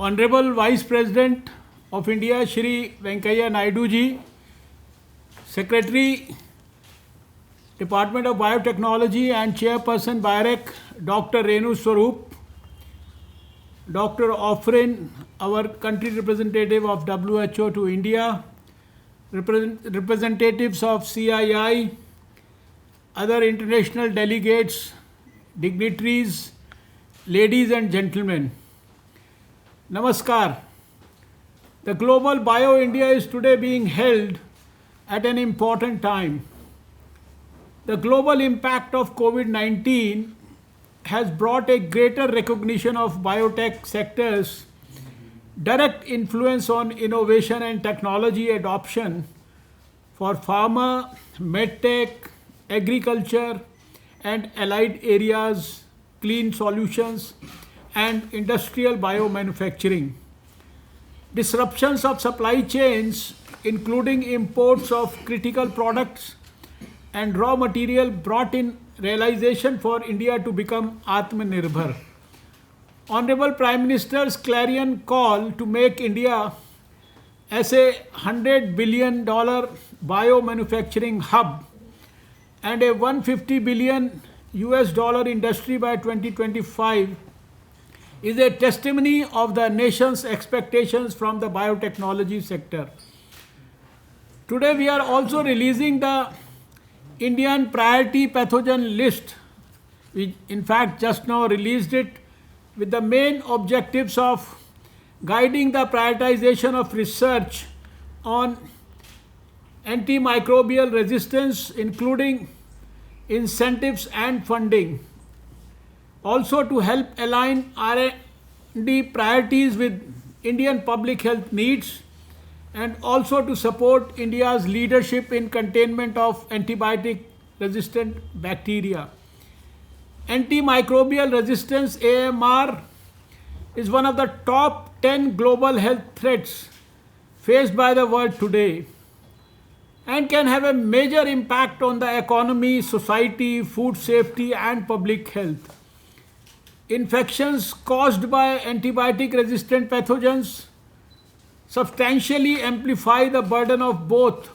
Honorable Vice President of India, Shri Venkaiah Naidu ji, Secretary, Department of Biotechnology and Chairperson BIOREC, Dr. Renu Swarup, Dr. Ofrin, our country representative of WHO to India, representatives of CII, other international delegates, dignitaries, ladies and gentlemen. Namaskar. The Global Bio India is today being held at an important time. The global impact of COVID-19 has brought a greater recognition of biotech sector's direct influence on innovation and technology adoption for pharma, medtech, agriculture and allied areas, clean solutions and industrial biomanufacturing. Disruptions of supply chains, including imports of critical products and raw material, brought in realization for India to become Atmanirbhar. Honorable Prime Minister's clarion call to make India as a $100 billion biomanufacturing hub and a $150 billion industry by 2025 is a testimony of the nation's expectations from the biotechnology sector. Today we are also releasing the Indian priority pathogen list. We in fact just now released it with the main objectives of guiding the prioritization of research on antimicrobial resistance, including incentives and funding. Also to help align R&D priorities with Indian public health needs, and also to support India's leadership in containment of antibiotic resistant bacteria. Antimicrobial resistance, AMR, is one of the top 10 global health threats faced by the world today and can have a major impact on the economy, society, food safety and public health. Infections caused by antibiotic resistant pathogens substantially amplify the burden of both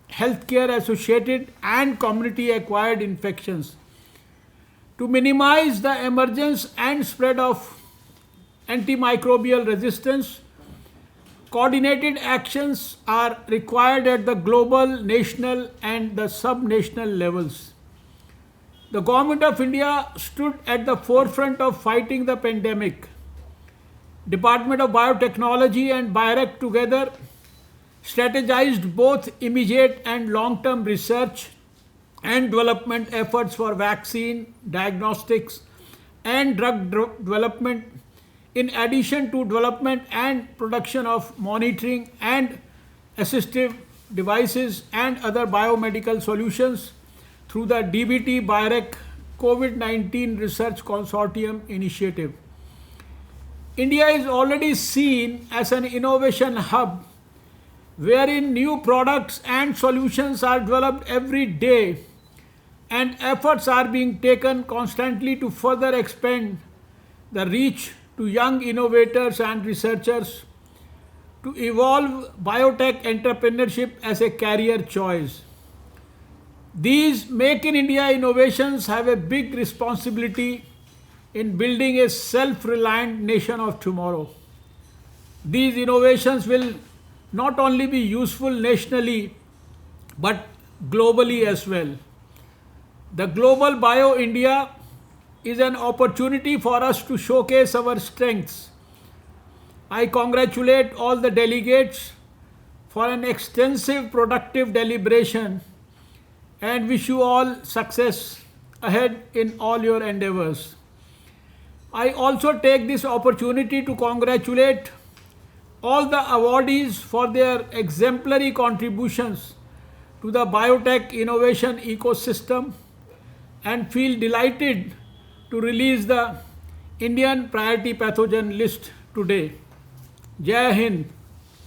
healthcare associated and community acquired infections. To minimize the emergence and spread of antimicrobial resistance, coordinated actions are required at the global, national and the sub-national levels. The Government of India stood at the forefront of fighting the pandemic. Department of Biotechnology and BIOREC together strategized both immediate and long-term research and development efforts for vaccine, diagnostics and drug development, in addition to development and production of monitoring and assistive devices and other biomedical solutions through the DBT BIOREC COVID-19 Research Consortium initiative. India is already seen as an innovation hub wherein new products and solutions are developed every day, and efforts are being taken constantly to further expand the reach to young innovators and researchers, to evolve biotech entrepreneurship as a career choice. These Make in India innovations have a big responsibility in building a self-reliant nation of tomorrow. These innovations will not only be useful nationally but globally as well. The Global Bio India is an opportunity for us to showcase our strengths. I congratulate all the delegates for an extensive, productive deliberation and wish you all success ahead in all your endeavors. I also take this opportunity to congratulate all the awardees for their exemplary contributions to the biotech innovation ecosystem and feel delighted to release the Indian priority pathogen list today. Jai Hind.